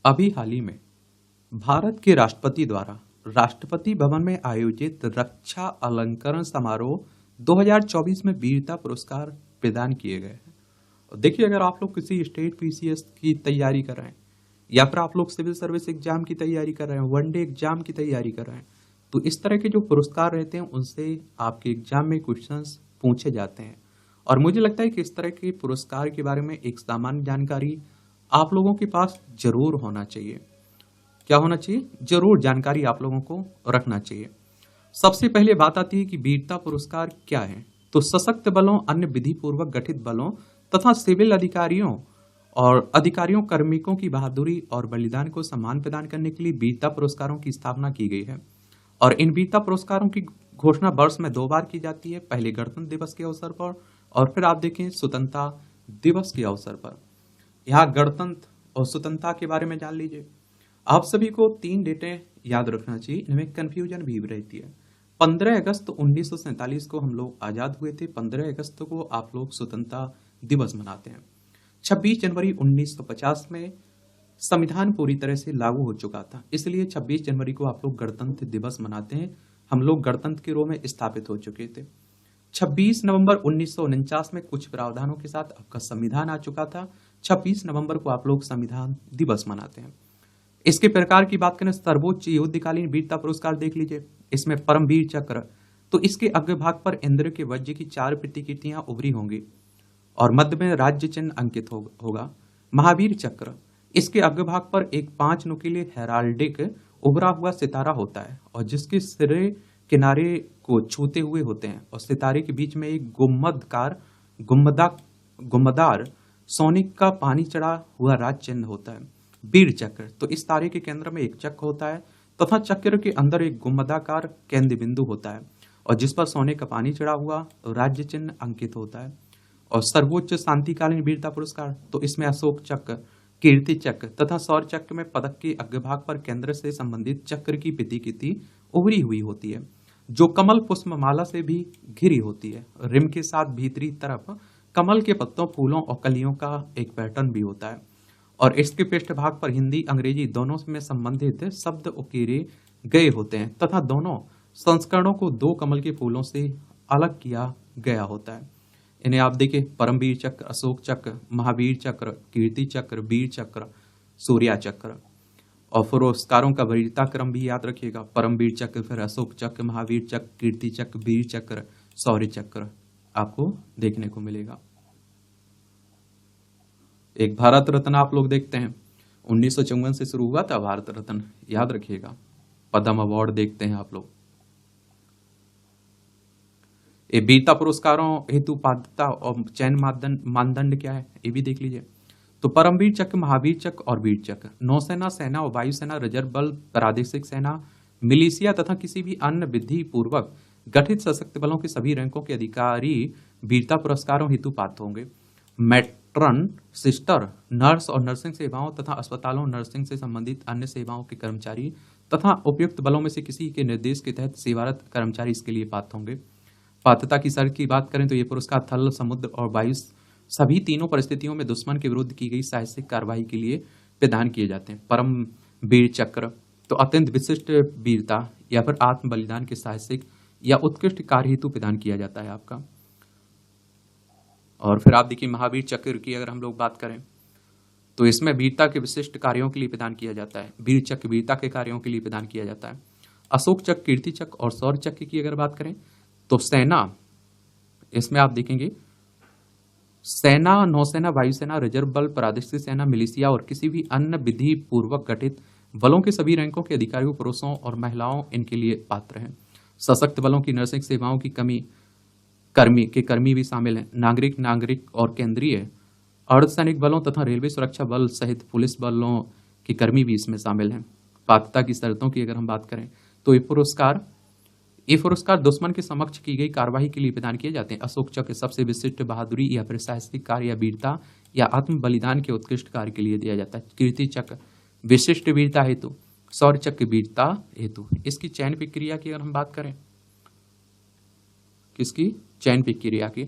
अभी हाल ही में भारत के राष्ट्रपति द्वारा राष्ट्रपति भवन में आयोजित रक्षा अलंकरण समारोह 2024 में वीरता पुरस्कार प्रदान किए गए हैं। और देखिए, अगर आप लोग किसी स्टेट पीसीएस की तैयारी कर रहे हैं या फिर आप लोग सिविल सर्विस एग्जाम की तैयारी कर रहे हैं, वनडे एग्जाम की तैयारी कर रहे हैं, तो इस तरह के जो पुरस्कार रहते हैं उनसे आपके एग्जाम में क्वेश्चंस पूछे जाते हैं। और मुझे लगता है कि इस तरह के पुरस्कार के बारे में एक सामान्य जानकारी आप लोगों के पास जरूर होना चाहिए। क्या होना चाहिए? जरूर जानकारी आप लोगों को रखना चाहिए। सबसे पहले बात आती है कि वीरता पुरस्कार क्या है। तो सशक्त बलों, अन्य विधि पूर्वक गठित बलों तथा सिविल अधिकारियों कार्मिकों की बहादुरी और बलिदान को सम्मान प्रदान करने के लिए वीरता पुरस्कारों की स्थापना की गई है। और इन वीरता पुरस्कारों की घोषणा वर्ष में 2 बार की जाती है, पहले गणतंत्र दिवस के अवसर पर और फिर आप देखें स्वतंत्रता दिवस के अवसर पर। यहाँ गणतंत्र और स्वतंत्रता के बारे में जान लीजिए। आप सभी को 3 डेटें याद रखना चाहिए, इनमें कंफ्यूजन भी रहती है। 15 अगस्त 1947 को हम लोग आजाद हुए थे। 15 अगस्त को आप लोग स्वतंत्रता दिवस मनाते हैं। 26 जनवरी 1950 में संविधान पूरी तरह से लागू हो चुका था, इसलिए 26 जनवरी को आप लोग गणतंत्र दिवस मनाते हैं। हम लोग गणतंत्र के रूप में स्थापित हो चुके थे। 26 नवंबर 1949 में कुछ प्रावधानों के साथ आपका संविधान आ चुका था। 26 नवंबर को आप लोग संविधान दिवस मनाते हैं। इसके प्रकार की बात करें, सर्वोच्च युद्धकालीन वीरता पुरस्कार देख लीजिए। इसमें परमवीर चक्र, तो इसके अग्रभाग पर इंद्र के वज्र की 4 प्रतिकृतियां उभरी होंगी और मध्य में राज्य चिन्ह अंकित होगा। महावीर चक्र, इसके अग्रभाग पर एक 5 नुकीले हेराल्डिक उभरा हुआ सितारा होता है और जिसके सिरे किनारे को छूते हुए होते हैं और सितारे के बीच में एक गुम्मदार सोने का पानी चढ़ा हुआ राज चिन्ह होता है। वीर चक्र, तो इस तारे के केंद्र में एक चक्र होता है तथा चक्र के अंदर एक गुम्मदाकार केंद्र बिंदु होता है और जिस पर सोने का पानी चढ़ा हुआ राज्य चिन्ह अंकित होता है। और सर्वोच्च शांतिकालीन वीरता पुरस्कार, तो इसमें अशोक चक्र, कीर्ति चक्र तथा शौर्य चक्र में पदक के अग्रभाग पर केंद्र से संबंधित चक्र की प्रतिकृति उभरी हुई होती है, जो कमल पुष्पमाला से भी घिरी होती है। रिम के साथ भीतरी तरफ कमल के पत्तों, फूलों और कलियों का एक पैटर्न भी होता है और इसके पृष्ठभाग पर हिंदी अंग्रेजी दोनों में संबंधित शब्द उकेरे गए होते हैं तथा दोनों संस्करणों को 2 कमल के फूलों से अलग किया गया होता है। इन्हें आप देखिए, परमवीर चक्र, अशोक चक्र, महावीर चक्र, कीर्ति चक्र, वीर चक्र, सूर्या चक्र। और पुरस्कारों का वरीयता क्रम भी याद रखिएगा। परमवीर चक्र, फिर अशोक चक्र, महावीर चक्र, कीर्ति चक्र, वीर चक्र, शौर्य चक्र आपको देखने को मिलेगा। एक भारत रत्न आप लोग देखते हैं, 1954 से शुरू हुआ था भारत रत्न, याद रखिएगा। पद्म अवार्ड देखते हैं आप लोग। ये वीरता पुरस्कारों हेतु पात्रता और चयन मानदंड क्या है, ये भी देख लीजिए। तो परमवीर चक्र, महावीर चक्र और वीर चक्र नौसेना, सेना और वायुसेना, रिजर्व बल, प्रादेशिक सेना, मिलिशिया तथा किसी भी अन्य विधि पूर्वक गठित सशक्त बलों के सभी रैंकों के अधिकारी वीरता पुरस्कारों हेतु पात्र होंगे। मैट्रन, सिस्टर, नर्स और नर्सिंग सेवाओं तथा अस्पतालों, नर्सिंग से संबंधित अन्य सेवाओं के कर्मचारी तथा उपयुक्त बलों में से किसी के निर्देश के तहत सेवारत कर्मचारी इसके लिए पात्र होंगे। पात्रता की शर्त की बात करें तो ये पुरस्कार थल, समुद्र और वायु सभी तीनों परिस्थितियों में दुश्मन के विरुद्ध की गई साहसिक कार्रवाई के लिए प्रदान किए जाते हैं। परम वीर चक्र, तो अत्यंत विशिष्ट वीरता या फिर आत्म बलिदान के साहसिक या उत्कृष्ट कार्य हेतु प्रदान किया जाता है आपका। और फिर आप देखिए, महावीर चक्र की अगर हम लोग बात करें तो इसमें वीरता के विशिष्ट कार्यों के लिए प्रदान किया जाता है। वीर चक्र वीरता के कार्यों के लिए प्रदान किया जाता है। अशोक चक्र, कीर्ति चक्र और शौर्य चक्र की अगर बात करें तो सेना, इसमें आप देखेंगे सेना, नौसेना, वायुसेना, रिजर्व बल, प्रादेशिक सेना, मिलिशिया और किसी भी अन्य विधि पूर्वक गठित बलों के सभी रैंकों के अधिकारियों, पुरुषों और महिलाओं इनके लिए पात्र हैं। सशक्त बलों की नर्सिंग सेवाओं की कर्मी भी शामिल हैं। नागरिक और केंद्रीय अर्धसैनिक बलों तथा रेलवे सुरक्षा बल सहित पुलिस बलों के कर्मी भी इसमें शामिल हैं। पात्रता की शर्तों की अगर हम बात करें तो ये पुरस्कार दुश्मन के समक्ष की गई कार्रवाई के लिए प्रदान किए जाते हैं। अशोक चक्र सबसे विशिष्ट बहादुरी या फिर साहसिक कार्य या वीरता या आत्म बलिदान के उत्कृष्ट कार्य के लिए दिया जाता है। कीर्ति चक्र विशिष्ट वीरता हेतु, शौर्य चक्र वीरता हेतु। इसकी चयन प्रक्रिया की अगर हम बात करें, किसकी चयन प्रक्रिया की,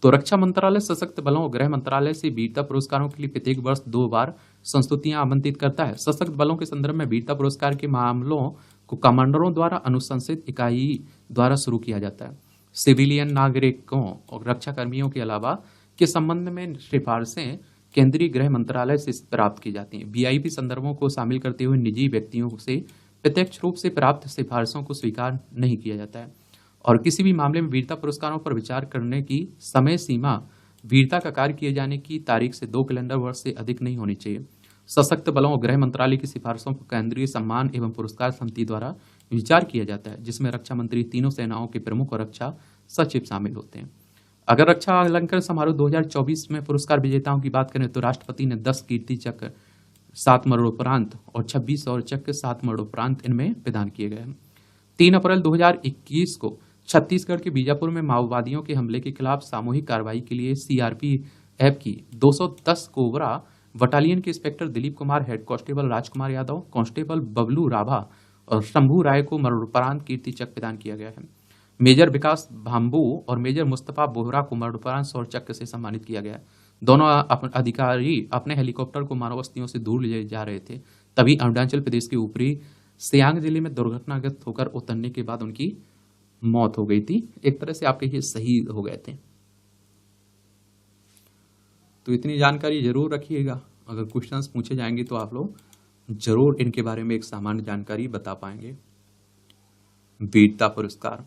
तो रक्षा मंत्रालय सशक्त बलों और गृह मंत्रालय से वीरता पुरस्कारों के लिए प्रत्येक वर्ष 2 बार संस्तुतियां आमंत्रित करता है। सशक्त बलों के संदर्भ में वीरता पुरस्कार के मामलों को कमांडरों द्वारा अनुशंसित इकाई द्वारा शुरू किया जाता है। सिविलियन नागरिकों और रक्षा कर्मियों के अलावा के संबंध में सिफारिशें केंद्रीय गृह मंत्रालय से प्राप्त की जाती हैं। वीआईपी संदर्भों को शामिल करते हुए निजी व्यक्तियों से प्रत्यक्ष रूप से प्राप्त सिफारिशों को स्वीकार नहीं किया जाता है। और किसी भी मामले में वीरता पुरस्कारों पर विचार करने की समय सीमा वीरता का कार्य किए जाने की तारीख से 2 कैलेंडर वर्ष से अधिक नहीं होनी चाहिए। सशक्त बलों और गृह मंत्रालय की सिफारिशों पर केंद्रीय सम्मान एवं पुरस्कार समिति द्वारा विचार किया जाता है, जिसमें रक्षा मंत्री, तीनों सेनाओं के प्रमुख और रक्षा सचिव शामिल होते हैं। अगर रक्षा अलंकरण समारोह 2024 में पुरस्कार विजेताओं की बात करें तो राष्ट्रपति ने 10 कीर्ति चक्र 7 मरणोपरांत और 26 और चक्र 7 मरणोपरांत इनमें प्रदान किए गए हैं। 3 अप्रैल 2021 को छत्तीसगढ़ के बीजापुर में माओवादियों के हमले के खिलाफ सामूहिक कार्रवाई के लिए सीआरपीएफ की 210 कोबरा बटालियन के inspector Dilip Kumar, head constable Rajkumar Yadav, constable Bablu Rabha और शंभू राय को मरणोपरांत कीर्ति चक्र प्रदान किया गया है। मेजर विकास भाम्बू और मेजर मुस्तफा बोहरा को मरणोपरांत शौर्य चक्र से सम्मानित किया गया। दोनों अधिकारी अपने हेलीकॉप्टर को मानव बस्तियों से दूर ले जा रहे थे, तभी अरुणाचल प्रदेश के ऊपरी सियांग जिले में दुर्घटनाग्रस्त होकर उतरने के बाद उनकी मौत हो गई थी। एक तरह से आपके ये शहीद हो गए थे। तो इतनी जानकारी जरूर रखिएगा, अगर क्वेश्चंस पूछे जाएंगे तो आप लोग जरूर इनके बारे में एक सामान्य जानकारी बता पाएंगे। वीरता पुरस्कार